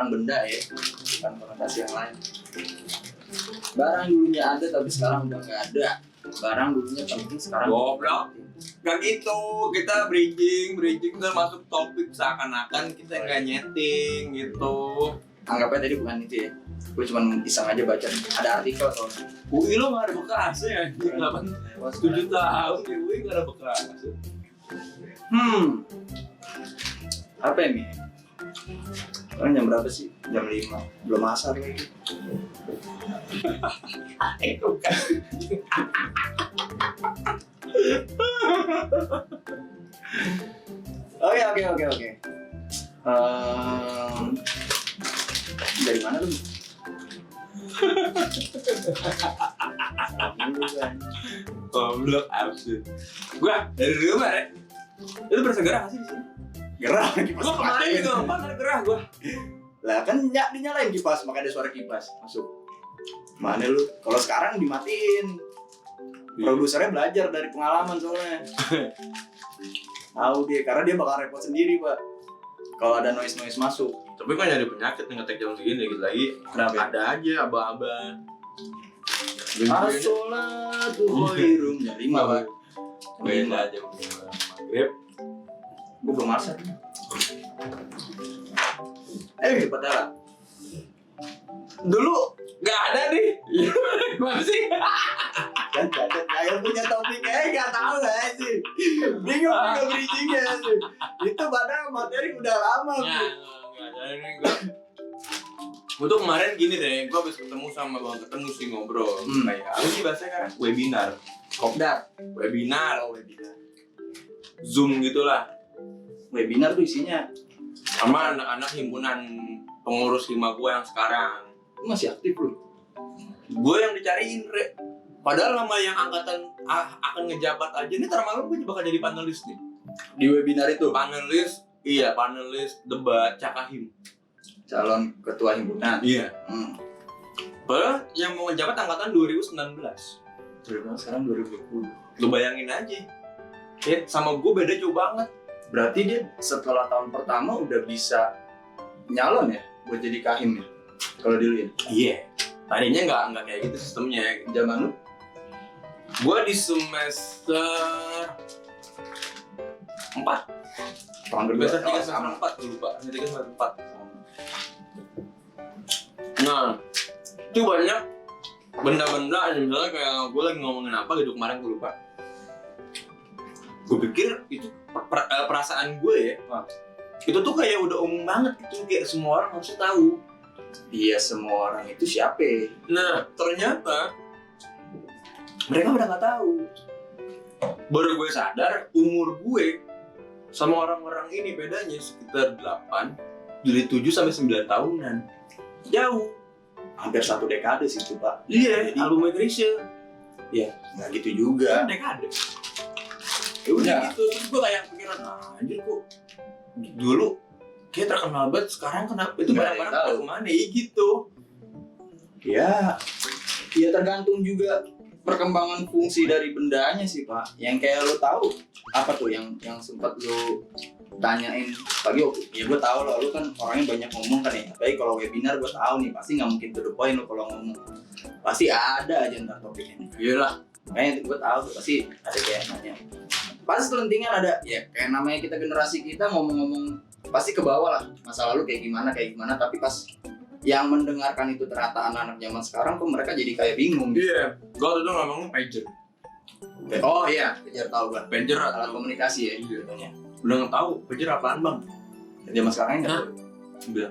barang benda ya, bukan konotasi yang lain. Barang dulunya ada tapi sekarang udah nggak ada. Barang dulunya penting sekarang Goblok. Gak gitu, kita bridging udah masuk topik seakan-akan kita nggak nyeting gitu. Anggapnya tadi bukan itu ya. Gue cuma iseng aja baca ada artikel soalnya. UI lo nggak ada bekasnya ya? 7 tahun ya UI nggak ada bekasnya. Apa ini? Sekarang jam berapa sih? Jam 5. Belum asar lagi. Itu kan. Oke. Dari mana lu? Goblok absurd. Gua dari rumah ya. Itu berasa gerah gak sih di sini? Gerah kipas. Gua kemarin juga banget gerah gua. Lah kan dinyalain kipas, makanya ada suara kipas masuk. Mana lu? Kalau sekarang dimatiin. Produsernya belajar dari pengalaman soalnya. Tahu dia, karena dia bakal repot sendiri, Pak. Kalau ada noise masuk. Tapi kan nyari penyakit nih ngetek jam segini gitu lagi. Kenapa? Ada aja aba-aba. As-sholatu khairum. Jam 5, Pak. Beda aja maghrib. Gue belum masak. Cepat lah. Dulu nggak ada nih. Gimana sih? Dan kayak punya topik nggak tahu nggak sih. Bingung juga bridgingnya sih. Itu padahal materi udah lama. Nggak ada nih gue. Gue tuh kemarin gini deh, gue habis ketemu sama bang ketemu sih ngobrol. Kayak apa sih bahasanya sekarang? Webinar. Kopdar. Webinar. Zoom gitulah. Webinar tuh isinya Sama anak-anak himpunan pengurus hima gue yang sekarang. lu masih aktif lu. Gue yang dicariin, Re. Padahal nama yang angkatan akan ngejabat aja nih, ntar malam gue bakal jadi panelis nih. Di webinar itu Panelis debat Cakahim. calon ketua himpunan. Iya. Padahal yang mau ngejabat angkatan 2019. Sekarang 2020. Lu bayangin aja. Sama gue beda jauh banget. Berarti dia setelah tahun pertama udah bisa nyalon ya buat jadi kahim ya. Kalau dulu ya. Iya. Tadinya nggak kayak gitu sistemnya. Zaman lu Gue di semester 4. tahun kedua Semester 3 sama. semester 4 gue lupa. Semester 3 semester 4. Nah, itu banyak benda-benda misalnya kayak gue lagi ngomongin apa gitu kemarin gue lupa. Gue pikir itu perasaan gue ya. Itu tuh kayak udah umum banget gitu, kayak semua orang harus tahu. Iya, semua orang itu siapa? Nah, ternyata Mereka udah nggak tahu. baru gue sadar umur gue sama orang-orang ini bedanya sekitar 8 dari 7 sampai 9 tahunan. Jauh. Hampir 1 dekade sih itu, Pak. Iya, Jadi- album Grisha. Nggak gitu juga. Kan dekade. Ya udah Ya. gitu, terus gue kayak pikiran anjir kok dulu kayak terkenal banget, sekarang kenapa itu Nggak barang-barang tahu. pada kemana ya gitu. Ya tergantung juga perkembangan fungsi dari bendanya sih, Pak. Yang kayak lo tahu apa tuh yang sempat lo tanyain pagi waktu ya gue tahu lo kan orangnya banyak ngomong kan ya, tapi kalau webinar gue tahu nih pasti nggak mungkin to the point lo kalau ngomong, pasti ada aja ntar topiknya. Iyalah. Makanya gue tahu tuh pasti ada kayak nanya, pasti selentingan ada ya, kayak namanya kita generasi kita ngomong-ngomong pasti ke bawah lah masa lalu kayak gimana, tapi pas yang mendengarkan itu ternyata anak-anak zaman sekarang kok mereka jadi kayak bingung gitu. Iya, gue tuh ngomongnya pager. Oh iya, kejar tahu gue. Pager Alat komunikasi ya. Iya. Katanya. Udah nggak tahu pager apaan bang? Zaman sekarang nggak Hah? tahu. Udah.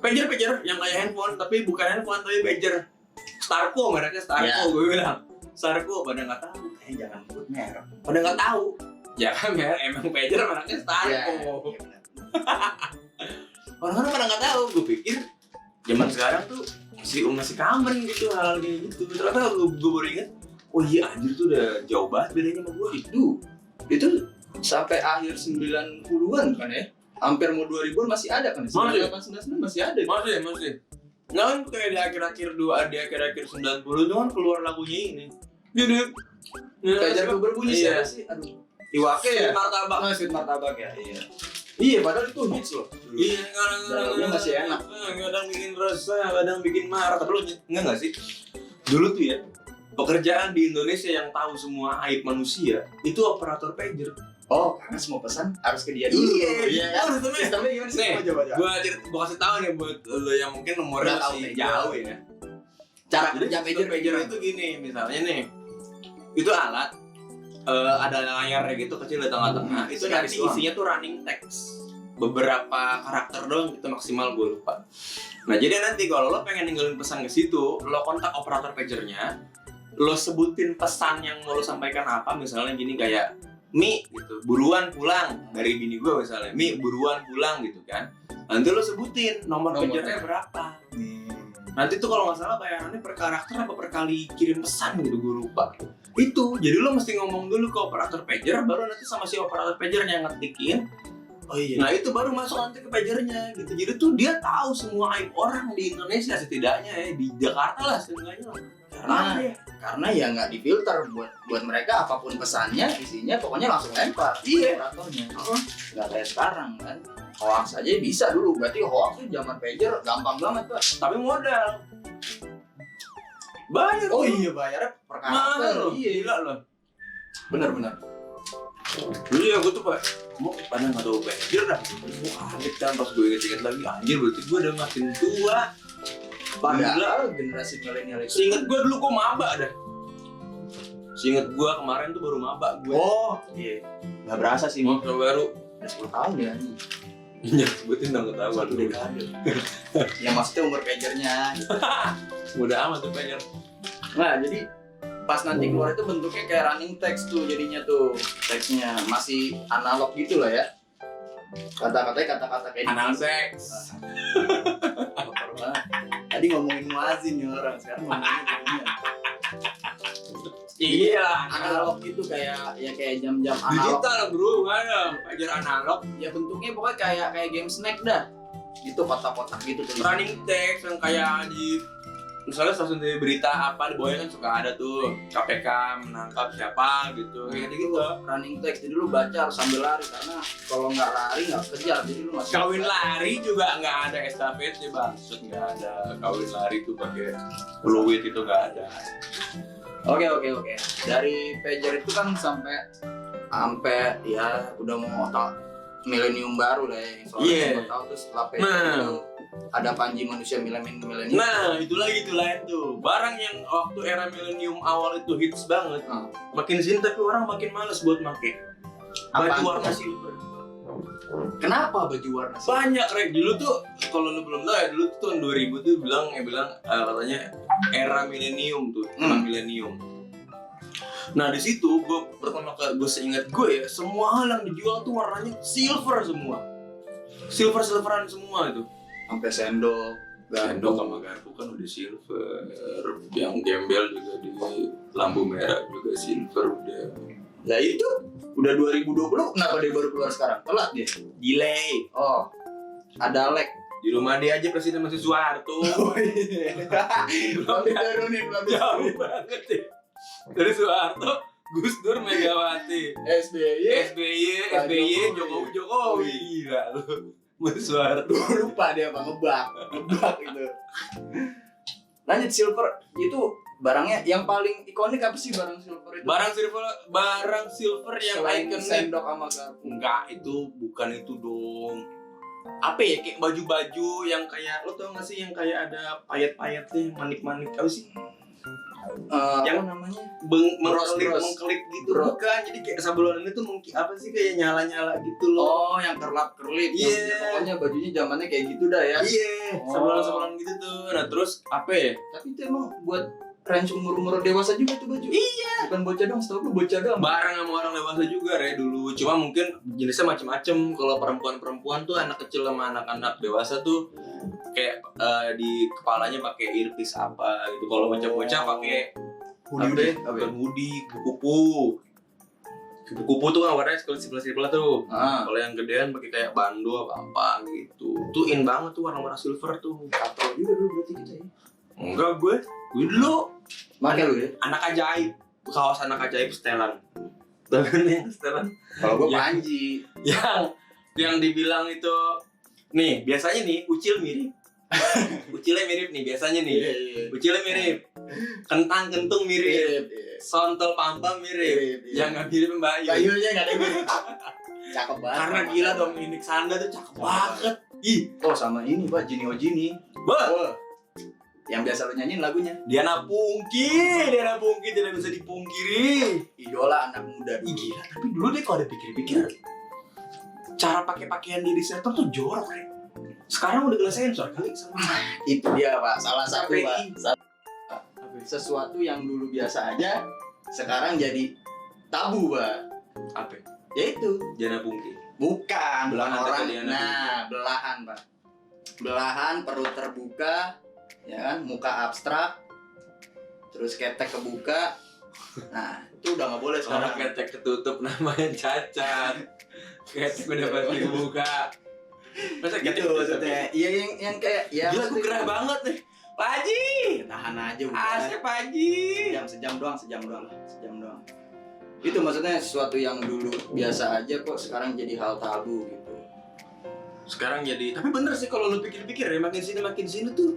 Pager yang kayak handphone tapi bukan handphone tapi pager. Starco mereknya Starco Ya. gue bilang. Starco pada nggak tahu. Jangan sebut merek. Pada nggak tahu. Ya kan merek emang pager mereknya Starco. Iya, benar. Orang-orang pada nggak tahu. Gue pikir zaman sekarang tuh masih common gitu hal kayak gitu. Ternyata gue baru ingat. Oh iya anjir tuh udah jauh banget bedanya sama gue. Itu sampai akhir 90-an kan ya? Hampir mau 2000-an masih ada kan? Masih. 98, 99 masih ada. Masih. Nggak kan kayak di akhir-akhir 90 itu kan keluar lagunya ini. Jadi Pager tuh berbunyi Iya. siapa sih? Aduh. Iwake ya? Martabak. Sweet martabak ya. Iya. Iya, padahal itu hits loh. Iya, Dialognya masih enak. Kadang bikin resah, kadang bikin marah. Tapi lu nggak sih? Dulu tuh ya, pekerjaan di Indonesia yang tahu semua aib manusia itu operator pager. Oh, karena semua pesan harus ke dia dulu. Iya, kan? sistemnya. Sistemnya gimana sih? Nih, Coba. gua kasih tahu nih buat lo yang mungkin umurnya Nggak tahu masih pager. jauh ya. Cara Jadi kerja pager pager itu gini, misalnya nih, itu alat ada layarnya gitu kecil di tengah-tengah. Itu Garis nanti doang. isinya tuh running text. Beberapa karakter doang gitu maksimal, gue lupa. Nah jadi nanti kalau lo pengen ninggalin pesan ke situ, lo kontak operator pagernya, lo sebutin pesan yang mau lo sampaikan apa, misalnya gini kayak Mi gitu, buruan pulang dari bini gue misalnya, Mi buruan pulang gitu kan. Nanti lo sebutin nomor pagernya berapa. Nanti tuh kalau nggak salah bayarannya per karakter apa per kali kirim pesan gitu, gue lupa. Itu, jadi lo mesti ngomong dulu ke operator pager, baru nanti sama si operator pagernya ngetikin. Oh iya. Nah itu baru masuk nanti ke pagernya gitu. Jadi tuh dia tahu semua aib orang di Indonesia setidaknya ya, di Jakarta lah setidaknya lah. Karena ya nggak difilter buat mereka apapun pesannya isinya pokoknya langsung lempar. Iya. Operatornya. Nggak kayak sekarang kan. Hoax aja bisa dulu. Berarti hoax tuh zaman pager gampang banget tuh. Tapi modal. Bayar. Oh tuh. iya bayarnya per Mahal karakter. loh. Iya. Gila loh. Benar. Dulu ya gue tuh pak, mau pada nggak tahu pager dah. Gue kaget kan pas gue inget-inget lagi, anjir berarti gue udah makin tua. Padahal generasi milenial itu. Seinget gue dulu gue maba dah. Seinget gue kemarin tuh baru maba gue. Oh iya. Nggak berasa sih. Mau baru. Udah 10 tahun ya. Iya, sebutin dong ketahuan Satu dekade. Ya maksudnya umur pagernya. Udah amat tuh pager. Nah jadi pas nanti keluar itu bentuknya kayak running text tuh jadinya tuh teksnya masih analog gitu lah ya. Kata-katanya kata-kata kayak Anal seks. Kotor banget. Tadi ngomongin muazin nih orang, sekarang ngomongin jadinya Iya, analog gitu kayak jam-jam analog. digital bro, nggak ada pager analog. Ya bentuknya pokoknya kayak game snack dah. Gitu kotak-kotak gitu tuh. Running text yang kayak di misalnya stasiun TV berita apa di bawahnya kan suka ada tuh KPK menangkap siapa gitu kayak gitu. Running text jadi lu baca harus sambil lari karena kalau nggak lari nggak kejar jadi lu masih Kawin lari juga nggak ada estafet ya maksud nggak ada kawin lari tuh pakai fluid itu nggak ada. Oke. Dari pager itu kan sampai ya udah mau milenium baru lah ya. Soalnya Iya. gua tahu tuh setelah pager Nah. itu ada Panji manusia milenium. Nah itu lagi tuh lain tuh barang yang waktu era milenium awal itu hits banget. Makin sini tapi orang makin males buat make baju Apaan warna tuh? silver. Kenapa baju warna silver? Banyak Rek, dulu tuh kalau lu belum tahu ya dulu tuh tahun 2000 tuh bilang katanya era milenium tuh, era milenium. Nah di situ gue seingat gue ya semua hal yang dijual tuh warnanya silver semua, silveran semua itu. Sampai sendok, Sendok sama garpu kan udah silver, yang gembel juga di lampu merah juga silver udah. Lah itu udah 2020 kenapa dia baru keluar sekarang? Telat dia. Delay. Oh. Ada lag. Di rumah dia aja presiden masih Soeharto. Oh iya. Belum diturunin. Jauh banget ya. Dari Soeharto, Gus Dur, Megawati, SBY, Jokowi. Gila lu. Masih Soeharto. Lupa dia apa ngebak itu. Lanjut silver itu barangnya yang paling ikonik apa sih barang silver itu? Barang silver yang selain ikonik. sendok sama garpu. Enggak, itu bukan itu dong. Apa ya, kayak baju-baju yang kayak, lo tau gak sih yang kayak ada payet-payetnya, manik-manik, apa sih? Yang namanya Mengkelip Bros. gitu. Bros. Bukan, jadi kayak sablonannya tuh apa sih kayak nyala-nyala gitu loh. oh yang kerlap-kerlip. Iya. Ya, pokoknya bajunya zamannya kayak gitu dah ya. Iya, Oh. sablonan gitu tuh. Nah terus apa ya? Tapi itu emang buat range umur dewasa juga tuh baju. Iya. Bukan bocah dong, setahu gue bocah dong. Barang sama orang dewasa juga dulu. Cuma mungkin jenisnya macem-macem. Kalau perempuan tuh anak kecil sama anak-anak dewasa tuh kayak di kepalanya pakai earpiece apa gitu. Kalau bocah-bocah pakai Hoodie. bukan hoodie, kupu-kupu. Kupu-kupu tuh kan warnanya sebelah tuh. Kalau yang gedean pakai kayak bando apa gitu. Tuh in banget tuh warna-warna silver tuh. Katro juga dulu berarti kita ya. Enggak gue dulu Pakai lu ya. anak ajaib, kaos anak ajaib setelan. Tahu kan yang setelan? Kalau gue Ya. Panji. Yang Yang dibilang itu nih, biasanya nih ucil mirip. Ucilnya mirip nih biasanya nih. Ucilnya mirip. Kentang kentung mirip. Sontol pampam mirip. Yang nggak mirip Mbak Ayu. Bayunya nggak ada yang mirip. Cakep banget. Karena gila Dominic Sanda tuh cakep banget. Ih, Oh sama ini Pak, Jini Ojini. bah. Yang biasa lu nyanyiin lagunya. Diana Pungki tidak bisa dipungkiri. Idola anak muda Ih dulu. gila, tapi dulu deh kalau ada pikir-pikir, cara pakai pakaian dia di sinetron tuh jorok ya. Sekarang udah kena sensor kali sama. Itu dia Pak, salah satu KPI. Pak. Sesuatu yang dulu biasa aja, sekarang jadi tabu Pak. Apa? Yaitu Diana Pungki. bukan Belahan orang. tadi Diana Nah, belahan Pak. Belahan perut terbuka, ya kan, muka abstrak, terus ketek kebuka. Nah, itu udah nggak boleh Orang sekarang. ketek ketutup namanya cacat. Ketek udah pasti kebuka. Masa ketek Gitu maksudnya. Iya yang kayak ya. Gila gue maksudnya- gerah banget nih. Pak Haji. Tahan aja udah. Asik Pak Haji. Sejam doang lah, sejam doang. Itu maksudnya sesuatu yang dulu biasa aja kok sekarang jadi hal tabu gitu. Sekarang jadi, tapi bener sih kalau lu pikir-pikir ya, makin sini tuh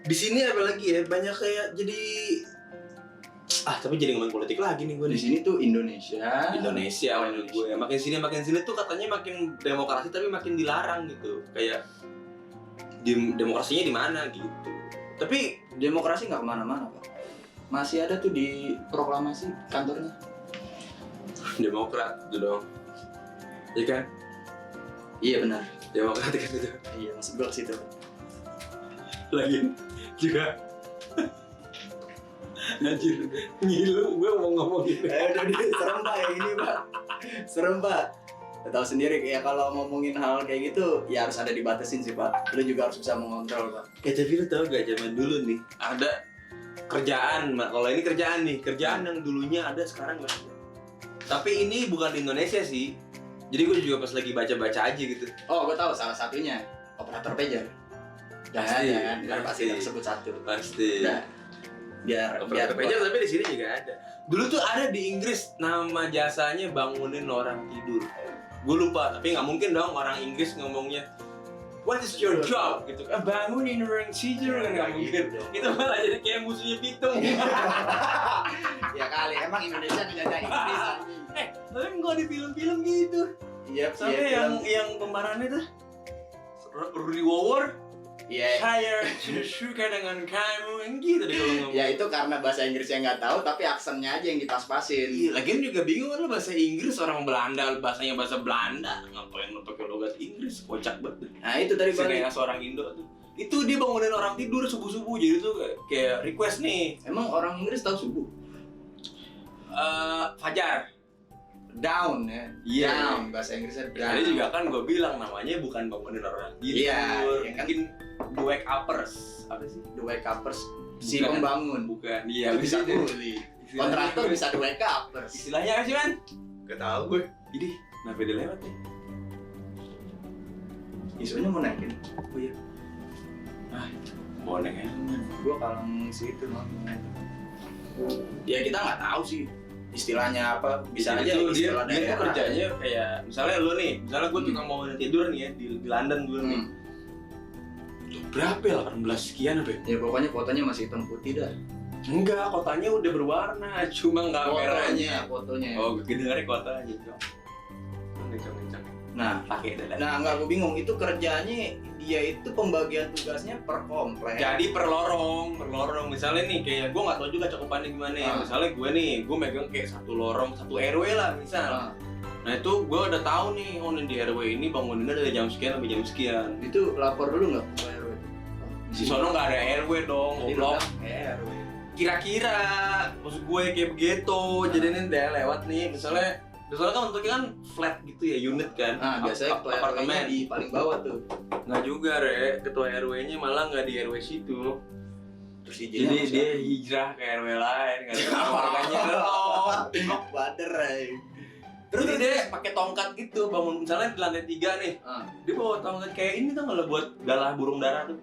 di sini apalagi ya banyak kayak jadi tapi jadi ngomongin politik lagi nih gue Di nih. sini tuh Indonesia Menurut gue ya, makin sini tuh katanya makin demokrasi tapi makin dilarang gitu, kayak demokrasinya di mana gitu. Tapi Demokrasi nggak kemana-mana Pak. Masih ada tuh di proklamasi kantornya. demokrat gitu dong, ya kan? Iya benar. Demokrat kan itu Iya masih blok situ. lagi juga. Anjir, ngilu gue mau ngomong gitu. Udah serem Pak yang ini Pak. Serem Pak. Tahu sendiri ya kalau ngomongin hal kayak gitu ya harus ada dibatasin sih Pak. Lu juga harus bisa mengontrol Pak. Tapi lu tau gak zaman dulu nih ada kerjaan, kalau ini kerjaan yang dulunya ada sekarang nggak ada. Tapi ini bukan di Indonesia sih. Jadi gue juga pas lagi baca-baca aja gitu. Oh, gue tahu salah satunya operator pager. Pasti, Jangan pasti pasti. tersebut satu. Pasti. Nah, biar Operator pager tapi di sini juga ada. Dulu tuh ada di Inggris nama jasanya bangunin orang tidur. Gue lupa, tapi nggak mungkin dong orang Inggris ngomongnya What is your job? Gitu kan, bangunin orang tidur kan nggak mungkin. Itu malah jadi kayak musuhnya Pitung. ya kali emang Indonesia menjaga Inggris. Tapi nggak di film-film gitu. Iya, Sampai yang pemerannya tuh Rudy Wawor, Iya. saya sudah suka dengan kamu, yang gitu deh kalau ngomong. Ya itu karena bahasa Inggrisnya nggak tahu, tapi aksennya aja yang dipas-pasin. Iya, lagian juga bingung kan lo bahasa Inggris, orang Belanda bahasanya bahasa Belanda, ngapain lo pakai logat Inggris, kocak banget. Nah itu dari balik. Kayak seorang Indo tuh. Itu dia bangunin orang tidur subuh-subuh, jadi tuh kayak request nih. Emang orang Inggris tahu subuh? Fajar. Down ya. Iya. Down bahasa Inggrisnya down. Tadi juga kan gue bilang namanya bukan bangunin orang tidur. Iya, iya kan. Mungkin the wake uppers. Apa sih? The wake uppers si Bukan. pembangun. Bukan. Iya, Itu bisa begitu. kuli. Kontraktor bisa the wake uppers. Istilahnya apa sih, Man? Gak tahu gue. Ini, kenapa dia lewat nih? Isunya mau naikin. Oh iya. Boneng ya. Gue kalang situ nonton. Ya kita nggak tahu sih istilahnya apa. Bisa aja itu dia istilah tuh daerah. kerjanya kayak misalnya lu nih, misalnya gue tukang mau tidur nih ya di London dulu nih. Hmm. Berapa ya? 18 sekian apa ya? Ya pokoknya fotonya masih hitam putih dah. Enggak, kotanya udah berwarna, cuma nggak merahnya. Fotonya. Oh, kedengarnya kota aja dong. Ngecang-ngecang. Nah, Pakai dalam. nah nggak gue bingung itu kerjanya dia itu pembagian tugasnya per komplek. Jadi per lorong. Misalnya nih kayak gue nggak tahu juga cakupannya gimana ya. Misalnya gue nih, gue megang kayak satu lorong, satu RW lah misal. Nah itu gue udah tahu nih, oh di RW ini bangunannya dari jam sekian sampai jam sekian. Itu lapor dulu nggak ke RW? Di sono nggak ada RW dong, Jadi goblok. lu bilang, RW. Kira-kira, maksud gue kayak begitu. Jadi ini dia lewat nih, misalnya kan bentuknya kan flat gitu ya, unit kan. Nah, biasanya ketua RW-nya apartemen. di paling bawah tuh. Nggak juga, Re. Ketua RW-nya malah nggak di RW situ. Terus Jadi dia hijrah ke RW lain, nggak tahu warganya dong. Tembok bader ay. Terus dia pakai tongkat gitu, bangun misalnya di lantai 3 nih. Dia bawa tongkat kayak ini tuh kalau buat galah burung dara tuh.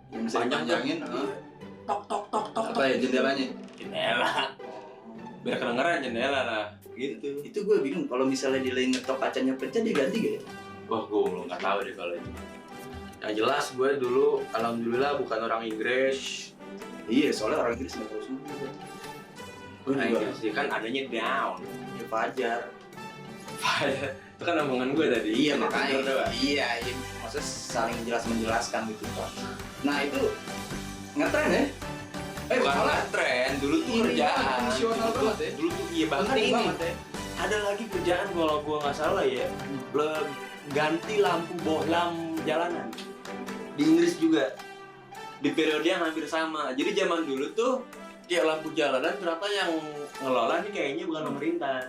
Yang bisa Panjang dipanjangin. Tok tok tok tok. Apa ya jendelanya? Jendela. biar kedengeran jendela lah gitu. Itu gue bingung kalau misalnya dia lagi ngetok kacanya pecah dia ganti gak ya? Wah, gue belum nggak tahu deh kalau itu. Yang jelas gue dulu alhamdulillah bukan orang Inggris. Iya, soalnya orang Inggris nggak tahu semua. Gue Nah, juga Inggris sih kan adanya down. ya Fajar. Itu kan omongan gue tadi. Iya Kan makanya. itu doang. Iya, maksudnya saling menjelaskan gitu Pak. Nah itu ngetren ya? Bukan malah tren, dulu tuh ini kerjaan. fungsional Dulu- banget ya. Dulu tuh iya bahkan penting ini. banget ya. Ada lagi kerjaan kalau gua nggak salah ya, ganti lampu bohlam jalanan. Di Inggris juga. Di periode yang hampir sama. Jadi zaman dulu tuh kayak lampu jalanan ternyata yang ngelola nih kayaknya bukan pemerintah.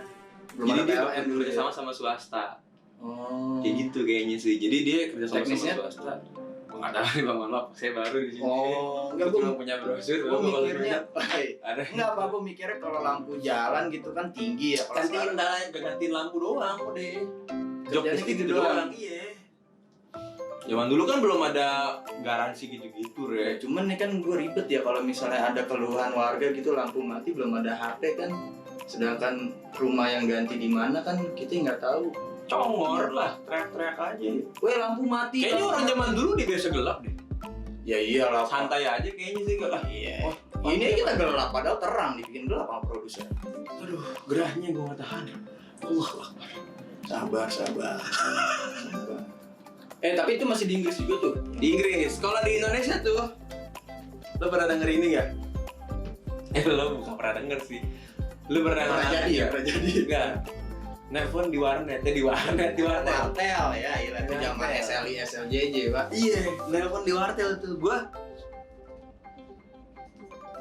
Belum Jadi ada dia PLN dulu kerja ya. sama swasta. Oh. Kayak gitu kayaknya sih. Jadi dia kerja sama Teknisnya? swasta. Nggak tahu nih bang, maaf saya baru di sini. Oh, enggak Gua gue cuma punya brosur. gue gua kalau mikirnya, lihat ada. enggak apa gue mikirnya kalau lampu jalan gitu kan tinggi ya. Kalau Gantiin sekarang- gantiin lampu doang udah. Job Kerjanya desk gitu gitu doang. doang. Iya. Zaman dulu kan belum ada garansi gitu-gitu, Ya, Re. cuman nih kan gue ribet ya kalau misalnya ada keluhan warga gitu lampu mati belum ada HP kan. Sedangkan rumah yang ganti di mana kan kita nggak tahu. Congor lah, teriak-teriak aja. Weh lampu mati. Kayaknya lampu orang mati. zaman dulu di biasa gelap deh. Ya iyalah. Pak. Santai aja kayaknya sih gak. Iya. Oh, Ini kita gelap padahal terang dibikin gelap sama produser. Aduh, gerahnya gue gak tahan. Allah. Sabar, sabar. Tapi itu masih di Inggris juga tuh. Di Inggris, kalau di Indonesia tuh, lo pernah denger ini gak? Lo bukan pernah denger sih. Lo pernah jadi ya, nggak? pernah jadi. Enggak. Nelpon di warnet, di warnet. Wartel ya, itu zaman Wartel. SLI, SLJJ, Pak. Iya, nelpon di wartel tuh. Gua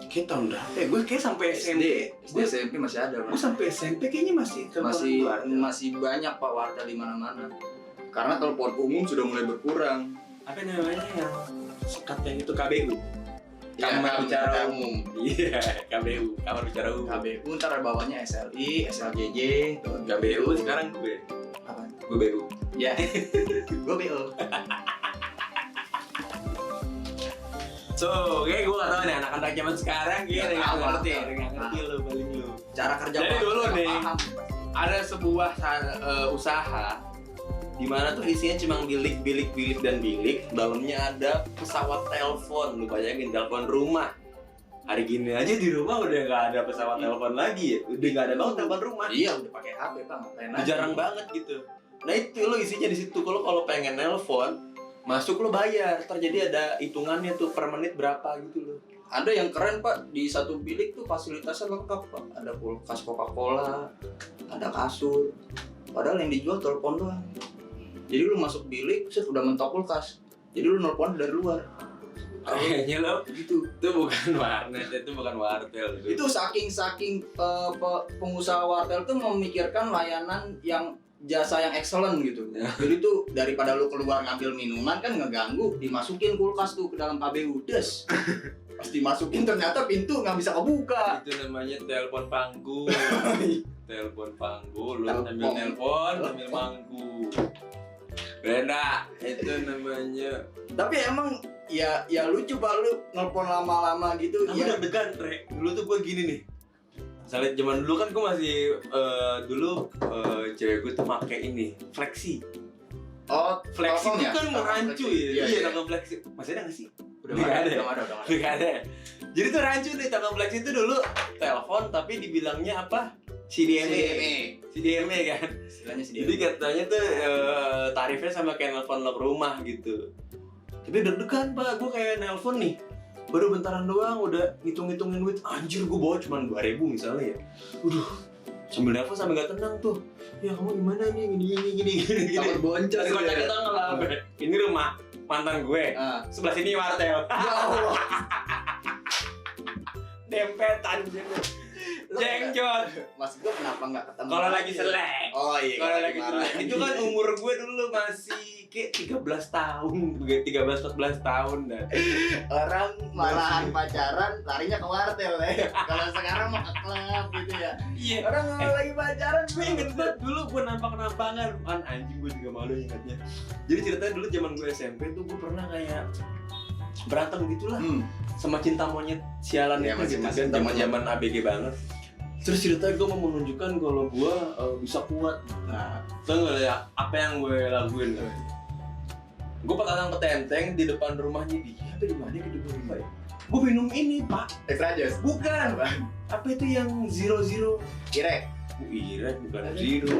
kayak tahun berapa ya? Gue kayak sampai SMP. SD SMP masih ada, Gue Pak. sampai SMP kayaknya masih Masih di wartel. masih banyak Pak wartel di mana-mana. Karena telepon umum sudah mulai berkurang. Apa namanya yang sekatnya itu KBU? Ya, Kamar bicara umum. Iya, KBU, kamar bicara umum. KBU ntar bawahnya SLI, SLJJ, tuh. KBU sekarang gue. Apa? Gue BU. Ya. Gue BO. So, kayak gue gak tau nih anak-anak zaman sekarang Nggak kayak tahu, nggak ngerti, nggak tahu. nggak ngerti lo paling lo. Cara kerja Jadi Pak, dulu nggak nih. paham. Ada sebuah usaha di mana tuh isinya cuma bilik dan bilik, dalamnya ada pesawat telepon. Lu bayangin telepon rumah. Hari gini aja di rumah udah nggak ada pesawat telepon lagi ya, udah nggak ada banget telepon rumah. Iya, udah pakai HP, Pak. Ngapain lagi? Jarang banget gitu. Nah itu lo isinya di situ. Kalau pengen nelpon masuk lo bayar, terjadi ada hitungannya tuh per menit berapa gitu loh. Ada yang keren Pak, di satu bilik tuh fasilitasnya lengkap Pak. Ada kulkas Coca-Cola, ada kasur. Padahal yang dijual telepon doang. Jadi lu masuk bilik, set udah mentok kulkas. Jadi lu nelpon dari luar. Kayaknya lo Gitu. itu bukan warnet, itu bukan wartel. Itu saking pengusaha wartel tuh memikirkan layanan yang jasa yang excellent gitu. Jadi tuh daripada lu keluar ngambil minuman kan ngeganggu, dimasukin kulkas tuh ke dalam KBU des. Pas dimasukin ternyata pintu nggak bisa kebuka. Itu namanya telepon panggung. Telepon panggung, lu Telepon. sambil nelpon sambil manggung. Beda, itu namanya. Tapi emang ya lucu Pak, lu nelpon lama-lama gitu. Kamu Ya deg-degan, Re. Dulu tuh gue gini nih. Misalnya zaman dulu kan gue masih cewek gue tuh make ini flexi. oh, Flexi telepon itu kan rancu ya. Iya, tanggal flexi. Masih ada nggak sih? Udah Nggak nggak ada. udah nggak ada. Udah nggak ada. Jadi tuh rancu nih tanggal flexi itu dulu telepon tapi dibilangnya apa? CDMA. CDMA kan. Istilahnya sih Jadi katanya tuh tarifnya sama kayak nelpon lo ke rumah gitu. Tapi deg-degan Pak, gue kayak nelpon nih. Baru bentaran doang udah ngitung-ngitungin duit. Anjir gue bawa cuma 2.000 misalnya ya. Waduh, sambil nelpon sambil gak tenang tuh. Ya kamu gimana nih gini. Takut boncos. Terus kocaknya tau gak lah, ini rumah mantan gue. Ah. Sebelah sini wartel. Ya Allah. Dempetan jenggot. Mas gue kenapa nggak ketemu? Kalau lagi aja? selek. Oh iya. Kalau lagi marah. selek. Itu kan umur gue dulu masih kayak 13 tahun, 13-14 tahun dah. Orang malahan pacaran larinya ke wartel ya. Kalau sekarang mah ke klub gitu ya. Iya. Orang kalau lagi pacaran Gue inget banget dulu gue nampak-nampangan. Kan anjing gue juga malu ingatnya. Jadi ceritanya dulu zaman gue SMP tuh gue pernah kayak berantem gitulah sama cinta monyet sialan Ya, itu gitu masih kan, zaman-zaman ABG banget. Terus ceritanya gue mau menunjukkan kalau gue bisa kuat. Nah, tau gak ya apa yang gue lakuin? Gue pasang ketenteng di depan rumahnya dia. Apa di mana ke depan rumah ya? Gue minum ini pak. Extra jus. Bukan. Apa itu yang zero? Irek. Irek bukan zero.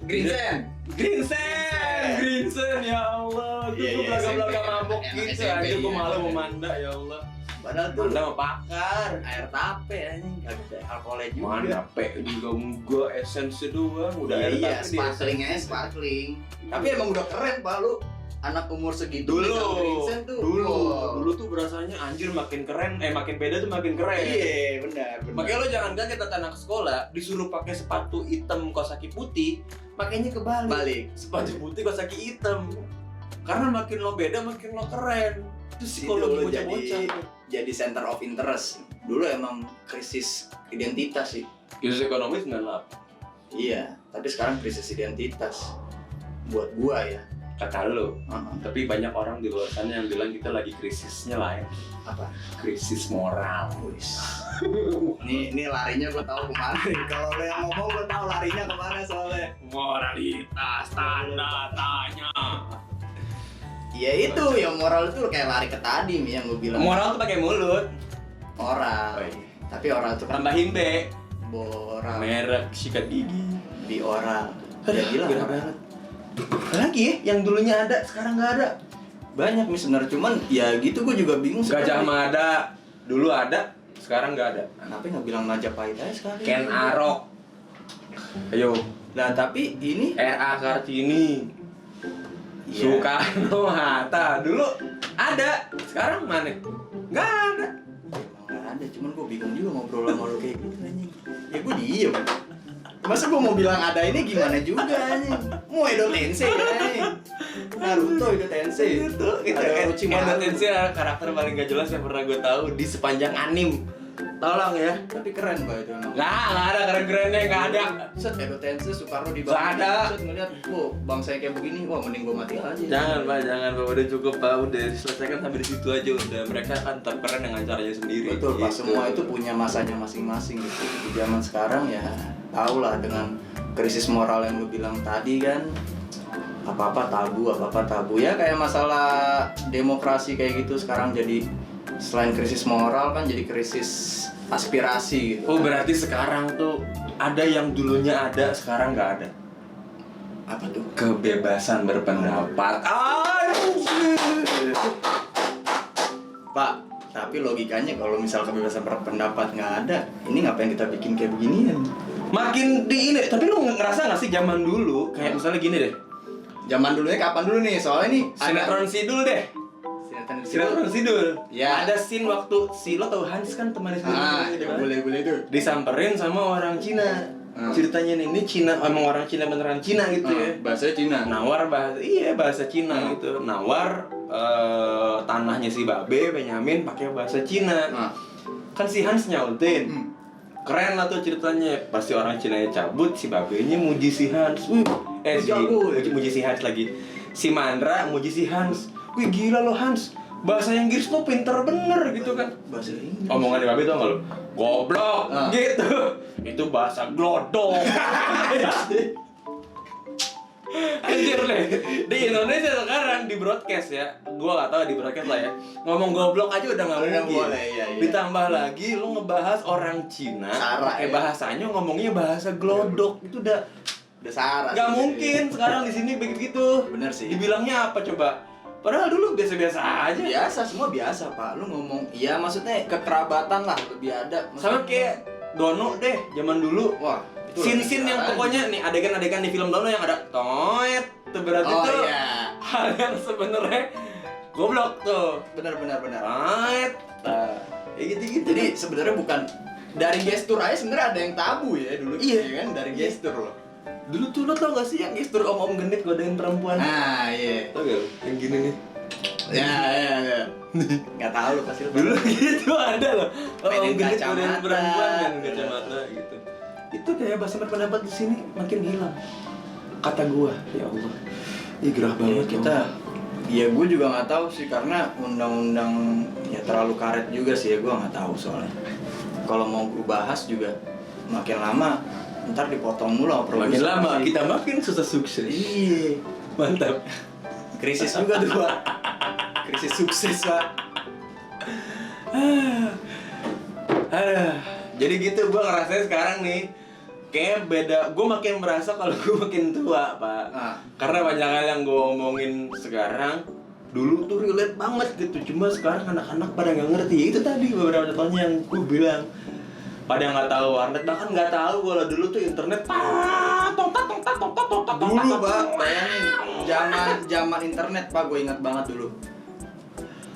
Green Sand. Green Sand ya Allah. Itu Iya, gue iya, belakang-belakang SMP. mabok Anak gitu. SMP, Akhirnya gue iya. malu mau manda ya Allah. Padahal tuh Manda mau pakar. air tape anjing, gak ada alkoholnya juga. Mana pe juga enggak esensi doang udah air Iya, tapi dia sparkling aja sparkling. Tapi emang udah keren pak lu. Anak umur segitu dulu bisa Green Sand tuh. Wow. dulu tuh berasanya anjir makin keren makin beda tuh makin keren. Iya, benar. Makanya lo jangan kaget datang anak sekolah disuruh pakai sepatu hitam kaos kaki putih, makanya kebalik. balik. Sepatu putih kaos kaki hitam. Karena makin lo beda makin lo keren. Itu Itu psikologi lo bocah-bocah. jadi center of interest. Dulu emang krisis identitas sih. Krisis ekonomi 98. Iya, tapi sekarang krisis identitas. Buat gua ya. Kata lo. Uh-huh. Tapi banyak orang di luar sana yang bilang kita lagi krisisnya lain. Apa? Krisis moral. Wis. Ini larinya gua tahu kemana. Kalau lo yang ngomong gua tahu larinya kemana soalnya. Moralitas tanda tanya. Ya itu, yang moral itu kayak lari ke tadi nih yang gua bilang. Moral tuh pakai mulut. Oral. Oh, iya. Tapi oral itu kan Tambahin B. boral. Merek sikat gigi. Di oral. Ya gila. Gerah banget. Lagi ya, yang dulunya ada sekarang nggak ada. Banyak nih sebenarnya, cuman ya gitu gua juga bingung Gajah Mada dulu ada, sekarang nggak ada. Kenapa nggak bilang Majapahit aja sekali? Ken Arok. Ayo. Nah tapi ini R.A. Kartini. ya, Soekarno Hatta dulu ada, sekarang mana? Nggak ada. emang nggak ada, cuman gue bingung juga ngobrol sama lo kayak gitu anjing. Ya gue diem. Masa gue mau bilang ada ini gimana juga anjing. Mau Edo Tensei anjing. Naruto Edo Tensei. Ada Orochimaru. Tensei karakter paling gak jelas yang pernah gue tahu di sepanjang anim. Tolong ya. Tapi keren banget itu emang. Nggak ada keren-kerennya, nggak ada. Set Edo Tensei Soekarno di Nggak ada. Set ngeliat, wah bangsa yang kayak begini, wah mending gue mati aja. Jangan pak, udah cukup pak, udah selesaikan sampai di situ aja udah. Mereka kan tetap keren dengan caranya sendiri. Betul pak, Gitu. semua itu punya masanya masing-masing gitu. Di zaman sekarang ya tau lah dengan krisis moral yang lu bilang tadi kan, apa-apa tabu ya, kayak masalah demokrasi kayak gitu sekarang jadi selain krisis moral kan jadi krisis aspirasi gitu. Oh berarti sekarang tuh ada yang dulunya ada, sekarang nggak ada. Apa tuh? Kebebasan berpendapat. Anjir. Pak, tapi logikanya kalau misal kebebasan berpendapat nggak ada, ini ngapain kita bikin kayak beginian? Makin di ini, tapi lu ngerasa nggak sih zaman dulu kayak misalnya gini deh. Zaman dulunya kapan dulu nih? Soalnya nih Sinetron Sidul deh. Sinetron Sidul. Ya. Ada scene waktu si lo tau Hans kan teman Sidul gitu kan. boleh itu. Disamperin sama orang Cina. Ceritanya nih, ini Cina, emang orang Cina beneran Cina gitu ya. Bahasa Cina. Nawar bahasa Cina gitu. Nawar tanahnya si Babe Benyamin pakai bahasa Cina. Kan si Hans nyautin. Keren lah tuh ceritanya. Pasti orang Cina cabut, si Babenya muji si Hans. Muji si Hans lagi. Si Mandra muji si Hans. Wih gila lo Hans. Bahasa Inggris tuh pinter bener gitu kan. Bahasa Inggris. Omongan Babe tau gak lo? Goblok gitu. Itu bahasa glodok. Anjir deh. Di Indonesia sekarang di broadcast ya. Gua gak tahu di broadcast lah ya. Ngomong goblok aja udah gak mungkin. Boleh, iya. Ditambah lagi lu ngebahas orang Cina pakai bahasanya ngomongnya bahasa glodok. Itu udah Sarah. gak mungkin sekarang di sini begitu. Bener sih. Dibilangnya apa coba? Padahal dulu biasa-biasa aja. Biasa, semua biasa pak. Lu ngomong, iya maksudnya kekerabatan lah lebih ada. Sama kayak Dono deh zaman dulu. Wah, itu Scene-scene yang pokoknya nih adegan-adegan di film Dono yang ada toet tuh berarti tuh iya. hal yang sebenarnya goblok tuh. Benar. Toet. Ya gitu-gitu. Jadi sebenarnya bukan dari gestur aja sebenarnya ada yang tabu ya dulu. Iya. Kan dari gestur loh. Dulu tuh lo tau gak sih yang gestur om-om genit godain perempuan? Nah, iya. Tau gak lo? Yang gini nih. Ya. Nggak tahu lu pasti lu. Dulu gitu ada loh. Om Mainin genit kacamata. godain perempuan kan kacamata gitu. Itu kayak bahasa pendapat di sini makin hilang. Kata gua, ya Allah. Ih gerah banget Kita ya gue juga nggak tahu sih karena undang-undang ya terlalu karet juga sih ya, gue nggak tahu soalnya. kalau mau gue bahas juga makin lama ntar dipotong mulu sama produser. Makin lama kita makin susah sukses. Iya. Mantap. Krisis juga tuh Pak. Krisis sukses Pak. Jadi gitu gue ngerasain sekarang nih kayak beda, gue makin merasa kalau gue makin tua Pak. Karena banyak hal yang gue omongin sekarang dulu tuh relate banget gitu, cuma sekarang anak-anak pada nggak ngerti. Itu tadi beberapa contohnya yang gue bilang, pada nggak tahu warnet, bahkan nggak tahu kalau dulu tuh internet Dulu Pak, bayangin zaman internet Pak, gue ingat banget dulu.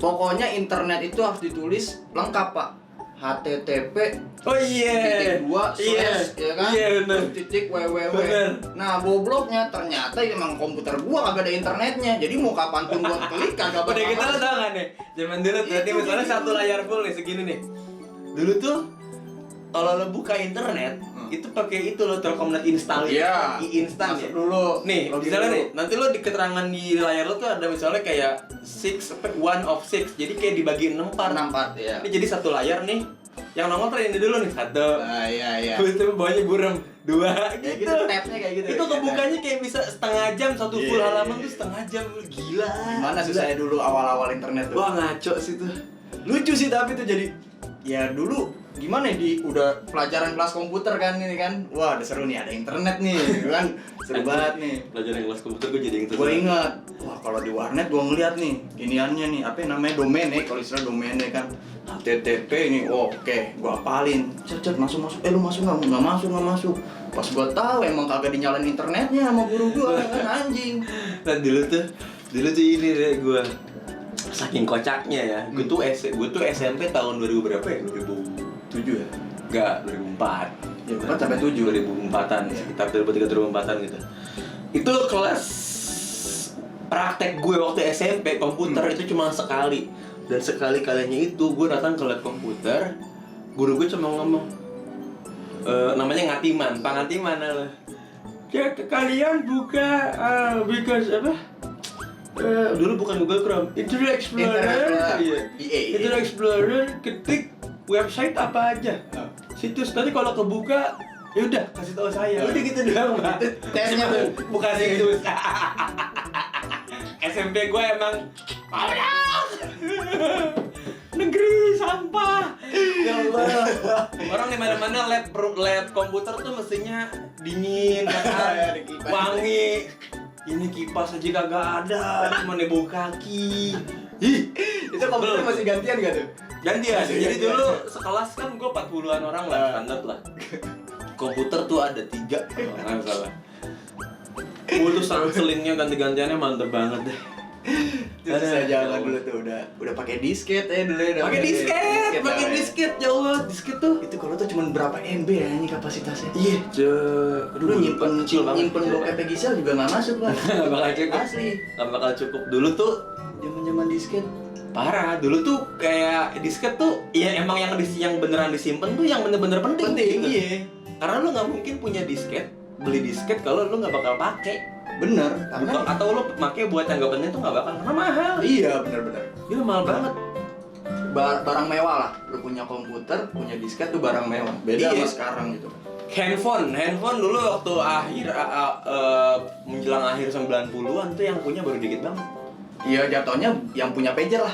Pokoknya internet itu harus ditulis lengkap Pak. HTTP Oh iya. titik 2 slash ya kan? Iya benar. Titik www. Bener. Nah, gobloknya ternyata emang komputer gua kagak ada internetnya. Jadi mau kapan pun gua klik kagak bakal. Udah kita lo tau gak nih? Zaman dulu tuh, Itu misalnya gitu. satu layar full nih segini nih. Dulu tuh kalau lo buka internet itu pakai itu lo Telkomnet install. Iya. Instan ya. Masuk dulu. Nih, Login misalnya dulu. nih, nanti lo di keterangan di layar lo tuh ada misalnya kayak 1 of 6. Jadi kayak dibagi 6 part. 6 part ya. Ini jadi satu layar nih. Yang nongol tuh ini dulu nih, 1. Iya. Habis itu bawahnya buram, 2 Kayak gitu. gitu tabnya kayak gitu. Itu kebukanya kayak bisa setengah jam, satu full Iya, halaman iya, tuh setengah jam. Gila. Gimana sih saya dulu awal-awal internet tuh? Wah, ngaco sih tuh. Lucu sih tapi tuh jadi ya dulu gimana ya, di udah pelajaran kelas komputer kan ini kan. Wah, udah seru nih, ada internet nih gitu kan. Seru banget nih. Pelajaran kelas komputer gue jadi yang Gue ingat, wah kalau di warnet gue ngeliat nih iniannya nih, apa namanya, domain nih, kalau istilah domainnya kan HTTP ini, oke, gue apalin, cet masuk, lu masuk nggak masuk, pas gue tahu emang kagak dinyalain internetnya sama guru gue kan anjing. Nah dulu tuh ini deh gue saking kocaknya ya, gue tuh SMP tahun 2000 berapa ya? 2007 ya? Enggak, 2004. Ya, 4 sampai 7. 2004-an, sekitar 2003-2004-an gitu. Itu kelas praktek gue waktu SMP komputer itu cuma sekali. Dan sekali-kalinya itu gue datang ke lab komputer, guru gue cuma ngomong namanya pengatiman lah. Ya kalian buka because apa? Dulu bukan Google Chrome, Internet Explorer. Iya. Internet Explorer, ketik website apa aja. Situs nanti kalau kebuka, ya udah kasih tahu saya. Udah gitu doang, Pak. Tesnya tuh Bukan situs. SMP gue emang negeri sampah. Ya Allah. Orang di mana-mana lab komputer tuh mestinya dingin, kan? Wangi. Ini kipas aja kagak ada, cuma nebuk kaki. Ih, itu komputer masih gantian gak tuh? gantian. Jadi dulu sekelas kan gue 40-an orang lah, standar lah. Komputer tuh ada 3 kalau nggak salah. Gue tuh selingnya ganti-gantiannya mantep banget deh. Terus saya jalan dulu tuh udah pakai disket ya dulu ya. Pakai disket, ya Allah, disket tuh. Itu kalau tuh cuma berapa MB ya ini kapasitasnya? Iya, Lu nyimpen bokep Gisel juga nggak masuk Pak. Nggak bakal cukup. Asli. Nggak bakal cukup. Dulu tuh Zaman disket. parah. Dulu tuh kayak disket tuh, ya emang yang beneran disimpan tuh yang bener-bener penting. Gitu. Iya. Karena lu nggak mungkin punya disket, beli disket kalau lu nggak bakal pakai. Bener. Karena Atau lu pakai buat yang nggak penting tuh nggak bakal, karena mahal. iya bener. Gila mahal banget. Barang mewah lah. Lu punya komputer, punya disket tuh barang mewah. Beda Iya. sama sekarang gitu. Handphone dulu waktu menjelang akhir 90-an tuh yang punya baru dikit banget. Iya jatuhnya yang punya pager lah.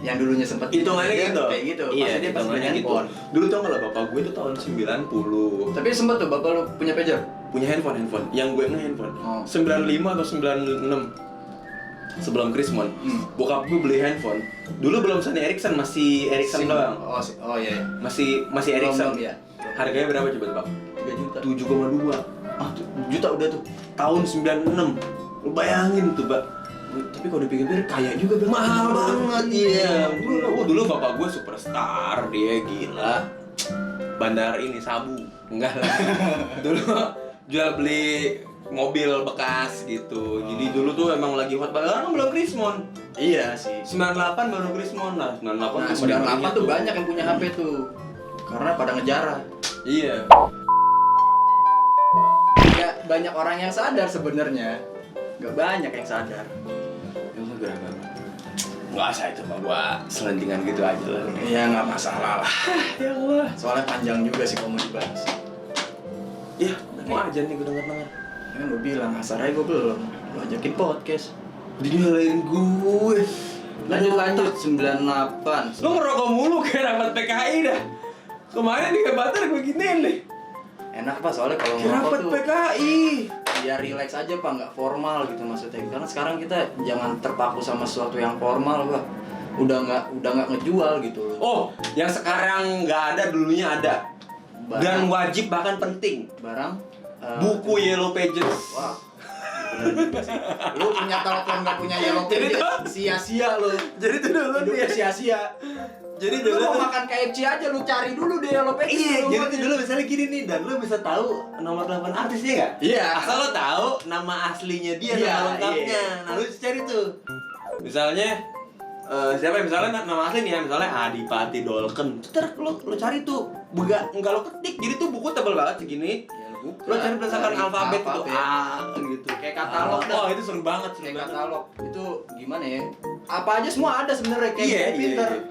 Yang dulunya sempet Hitungannya gitu. Kayak gitu. Iya, Pasti dia pas punya hitungannya gitu. handphone. Dulu tau nggak lah, bapak gue tuh tahun 90 Tapi sempet tuh bapak lu punya pager? punya handphone. Yang gue nge-handphone. Oh. 95 atau 96 sebelum Krismon. Bokap gue beli handphone. Dulu belum Sony Ericsson, masih Ericsson doang. Oh iya. Masih Ericsson. Iya. Harganya berapa coba, Pak? 3 juta. 7,2. Ah, juta udah tuh. Tahun 96. Lu bayangin tuh, Pak. Tapi kalau dipikir-pikir kaya juga Bang. Mahal banget, iya. Dulu bapak gue superstar, dia gila. Bandar ini Sabu. Enggak lah. Dulu jual beli mobil bekas gitu. Jadi dulu tuh emang lagi hot banget. Orang belum Krismon. Iya sih. 98 baru Krismon lah. 98 Nah, tuh 98 tuh banyak yang punya HP tuh. Karena pada ngejarah. Iya. Ya banyak orang yang sadar sebenarnya. Gak banyak yang sadar. Itu gerah banget. Nggak usah itu mah gua selentingan gitu aja lah. Iya nggak masalah lah. Ya Allah. Soalnya panjang juga sih kalau mau dibahas. Ya, mau aja nih gua denger. Ya kan gue bilang asal aja gue belum. Lu ajakin podcast. Dinyalain gue. Lanjut 98. Lu ngerokok mulu kayak rapat PKI dah. Kemarin di Kabatar gue giniin deh. Enak Pak soalnya kalau Kayak ngerokok rapat tuh PKI. biar relax aja Pak, nggak formal gitu maksudnya. Karena sekarang kita jangan terpaku sama sesuatu yang formal Pak. Udah nggak ngejual gitu loh. Oh, yang sekarang nggak ada dulunya ada. Dan wajib bahkan penting. Barang Buku Yellow Pages. wah, bener juga sih. Lu punya telepon nggak punya yellow Jadi pages, tuh- sia-sia lu. Jadi tuh dulu Hidup lu sia-sia. Jadi Lu dulu mau tuh- makan KFC aja lu cari dulu deh yellow pages. Iya, lu jadi mau tuh aja. dulu misalnya gini nih, dan lu bisa tahu nomor telepon artisnya nggak? Iya. Asal lo tahu nama aslinya dia, Iya, nama lengkapnya. iya. Nah, lu cari tuh. Misalnya siapa ya? Misalnya nama asli nih ya, misalnya Adipati Dolken. Ntar lu cari tuh. Enggak lo ketik. Jadi tuh buku tebal banget segini. Ya, lu buka. Lo cari berdasarkan Cari alfabet itu A gitu. Kayak katalog dah. Oh, itu seru banget, seru Kayak banget. katalog itu gimana ya? Apa aja semua ada sebenarnya kayak Iya, komputer. iya.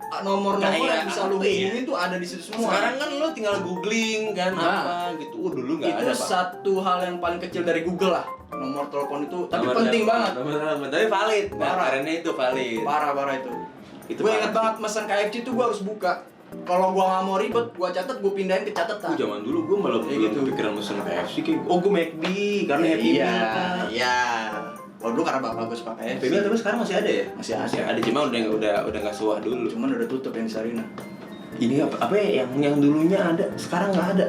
Nomor-nomor Kayak yang bisa apa lu ya? hubungin tuh ada di situ semua. Sekarang kan lo tinggal googling kan Nah. apa gitu. Dulu nggak itu ada, Pak. satu hal yang paling kecil dari Google lah. Nomor telepon itu, tapi Nomor penting telepon, banget. nomor telepon, tapi valid. Nah, Parah. karena itu valid. Parah itu. Itu Gue parah. inget banget mesen KFC tuh gue harus buka. Kalau gua nggak mau ribet, gua catat, gua pindahin ke catatan. Zaman dulu gue malah Kayak belum gitu. kepikiran mesen KFC kayak gue McD karena Happy Iya, Meal. iya. Kalau dulu karena bapak gue suka Happy KFC. Meal tapi sekarang masih ada ya? Masih ada. Masih ada, cuma udah nggak suah dulu. Cuman udah tutup yang di Sarina. Ini apa ya yang dulunya ada, sekarang nggak ada.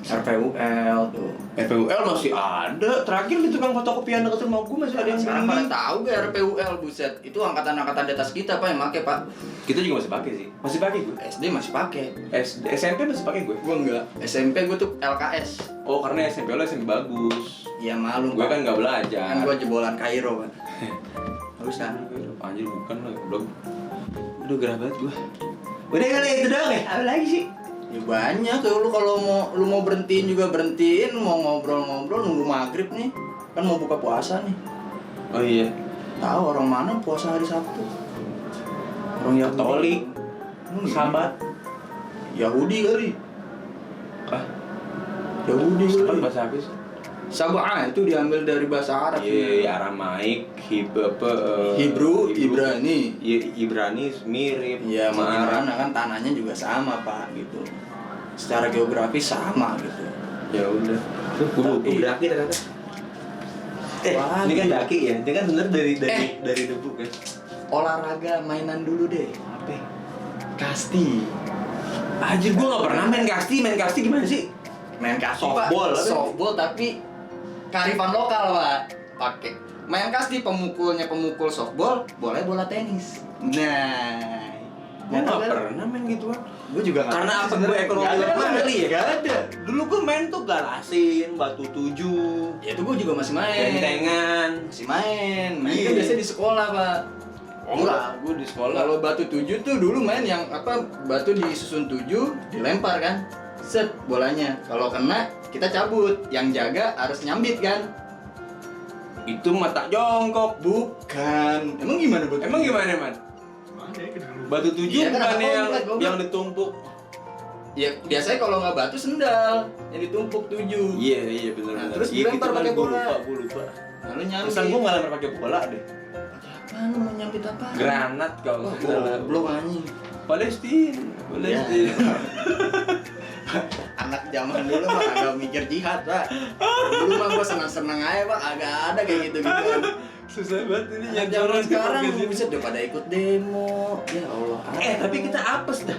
RPUL tuh. FPUL masih ada. Terakhir di tukang fotokopian dekat rumah gue masih ada yang Sekarang pada beli. tahu gak RPUL, buset. Itu angkatan-angkatan di atas kita Pak yang make Pak. Kita juga masih pakai sih. Masih pakai gue. SD masih pakai. SMP masih pakai gue. Gua enggak. SMP gua tuh LKS. Oh karena SMP lo SMP bagus. Ya malu Gue Pak. kan nggak belajar. Kan gua jebolan Kairo Pak. Harus kan. Anjir bukan lah, belum. Udah gerah banget gue. Udah kali itu doang ya? Apa lagi sih? Ya banyak tuh lu kalau lu mau berhentiin juga berhentiin, mau ngobrol-ngobrol nunggu maghrib nih. Kan mau buka puasa nih. Oh iya. Tahu orang mana puasa hari Sabtu? Orang Yahudi. Katolik. Sahabat. Yahudi kali. Ah, Yahudi Sabat kali. bahasa apa sih? Sabah itu diambil dari bahasa Arab. Iya, Aramaik, Hebrew, Ibrani. Iya, Ibrani mirip. Ya sama gimana kan tanahnya juga sama Pak gitu. Secara geografis sama gitu. Ya udah. Tuh gue daki ternyata. Wah, Ini kan gila. daki ya. Ini kan bener dari debu kan. Olahraga mainan dulu deh. Apa? Kasti. Anjir gue gak pernah main kasti. Main kasti gimana sih? Main kasti Softball, Pak. apa? Softball tapi kearifan lokal Pak. Pakai. Main kasti pemukul softball, boleh bola tenis. Nah. Gue gak pernah main gituan. Gue juga nggak Karena tahu apa gue sebenarnya. ekonomi Nggak ada, lemah nggak kali ya? Gak ada. Dulu gue main tuh galasin, batu 7, Ya itu gue juga masih main. bentengan. Masih main. Main Iya. kan biasanya di sekolah Pak. Oh enggak, gue di sekolah. Kalau batu 7 tuh dulu main yang apa, batu disusun 7, dilempar kan. Set bolanya. Kalau kena kita cabut. Yang jaga harus nyambit kan. Itu mata jongkok. Bukan. Emang gimana batu? Emang gimana, Man? Batu 7 Iya, kan bukan apa yang komplek, goblok. yang ditumpuk. Ya biasanya kalau nggak batu sendal yang ditumpuk 7. Iya benar. Nah, terus dilempar pakai bola. Gue lupa. Nah, lu nyambit. Pesan gue nggak lempar pakai bola deh. Apaan lu mau nyambit apa? Granat kalau Wah, nggak salah. goblok anjing. Palestina. Ya. Anak zaman dulu mah agak mikir jihad, Pak. Dulu mah gua senang-senang aja, Pak. Agak ada kayak gitu-gitu. Susah banget ini Anak zaman sekarang bisa udah pada ikut demo. Ya Allah. tapi kita apes dah.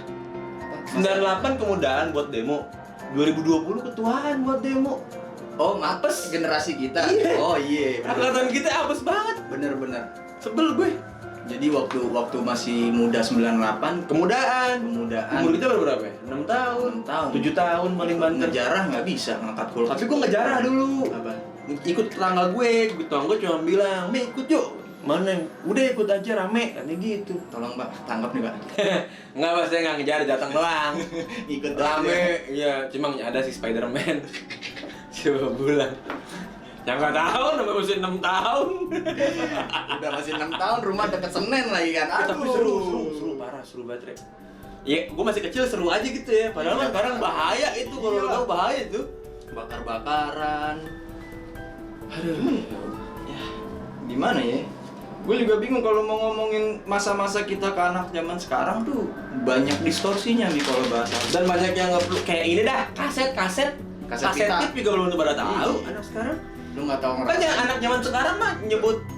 98 kemudahan buat demo. 2020 ketuaan buat demo. Oh, apes generasi kita. Iya. Oh iya, bener. Angkatan kita apes banget. Bener-bener. Sebel gue. Jadi waktu masih muda 98 Kemudahan. kemudaan. Umur kita berapa ya? 6 tahun. 6 tahun. 7 tahun paling banter. Ngejarah nggak bisa ngangkat kulkas. Tapi gue ngejarah dulu. Apa? Ikut tetangga gue cuma bilang, "Me ikut yuk." Mana? Udah ikut aja rame, katanya gitu. Tolong Pak, tangkap nih Pak. Enggak, Mas, saya nggak ngejar, datang doang. Ikut Rame, iya, cuma ada si Spider-Man. Coba bulan. Yang nggak tahu namanya masih 6 tahun. Udah masih 6 tahun, rumah deket Senen lagi kan. Tapi seru parah, seru banget, Rek. Ya, gue masih kecil seru aja gitu ya. Padahal Iya, sekarang bahaya itu, kalau lo tahu bahaya tuh. Bakar-bakaran. Aduh. Ya, gimana ya? Gue juga bingung kalau mau ngomongin masa-masa kita ke anak zaman sekarang tuh banyak distorsinya nih kalau bahasa. Dan banyak yang nggak perlu kayak ini dah, kaset Kaset pita. tip juga belum pada tahu. Iya. Anak sekarang. Lu nggak tahu Kan yang anak zaman sekarang mah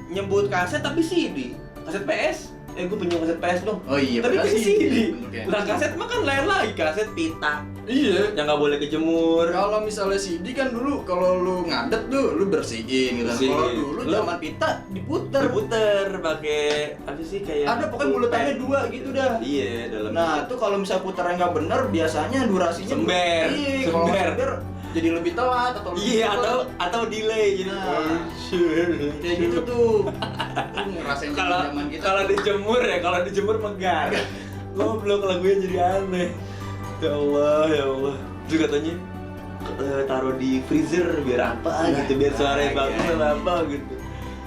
nyebut kaset tapi CD. Kaset PS. Gue punya kaset PS dong. Oh iya, Tapi padahal kan CD. bentuknya. Lah kaset mah kan lain lagi, kaset pita. Iya. Yang nggak boleh kejemur. Kalau misalnya CD kan dulu kalau lu ngadet tuh lu bersihin gitu. Bersihin. Kalau dulu Lu- zaman pita diputer. Puter pakai apa sih kayak Ada pokoknya bulatannya dua gitu dah. Iya, dalam. Nah, tuh kalau misalnya putarnya nggak bener biasanya durasinya Sember. Iya, kalau nggak sember jadi lebih telat atau lebih Iya, cepat. atau delay jadi. Nah, kayak gitu tuh. Lu ngerasain Kalau zaman kita. kalau dijemur ya, kalau dijemur megar. Goblok lagunya jadi aneh. Ya Allah. Terus katanya taruh di freezer biar apa Nah, gitu, biar suaranya iya, bagus iya. atau apa gitu.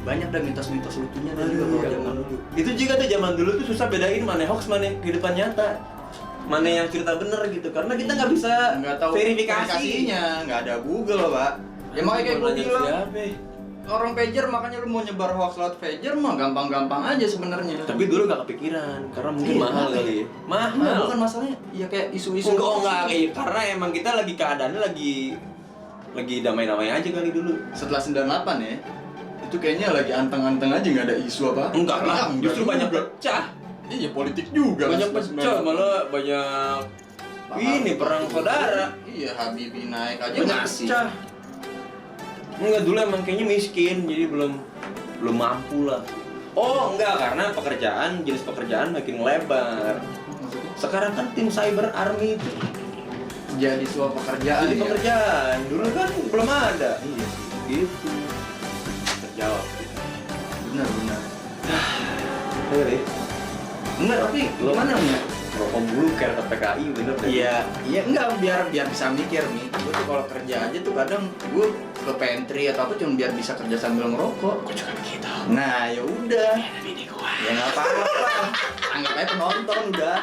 Banyak dah mitos-mitos lucunya dah Aduh, juga kalau zaman zaman dulu. Itu juga tuh zaman dulu tuh susah bedain mana hoax, mana kehidupan nyata. Mana yang cerita bener gitu, karena kita nggak bisa nggak tahu verifikasinya. nggak ada Google, Pak. Ya makanya kayak gue Nanya bilang, siapa? orang pager makanya lu mau nyebar hoax lewat pager mah gampang-gampang aja sebenarnya. Tapi dulu nggak kepikiran, karena mungkin Iya, mahal kenapa kali ya. Nah, Mahal. bukan masalahnya, ya kayak isu-isu. Enggak, karena emang kita lagi keadaannya lagi damai-damai aja kali dulu. Setelah 98 ya, itu kayaknya lagi anteng-anteng aja nggak ada isu apa. Enggak lah, justru banyak juga. pecah. Iya, politik juga. Banyak kan, pecah, malah banyak ini perang saudara. Iya, Habibie naik aja Banyak masih. pecah. Enggak, dulu emang kayaknya miskin, jadi belum mampu lah. Oh enggak, karena jenis pekerjaan makin lebar. Maksudnya? Sekarang kan tim cyber army itu Jadi sebuah pekerjaan. jadi ya? pekerjaan. Dulu kan belum ada. Iya sih. Gitu. Terjawab. Benar. Bener ya? Enggak, tapi Lo- gimana ya? Rokok mulu care ke PKI bener deh. Iya enggak, biar bisa mikir nih. Gue tuh kalau kerja aja tuh kadang gue ke pantry atau apa cuma biar bisa kerja sambil ngerokok. Gue juga begitu. Nah, ya udah. Tapi ini gua. Ya nggak apa-apa. Anggap aja penonton udah.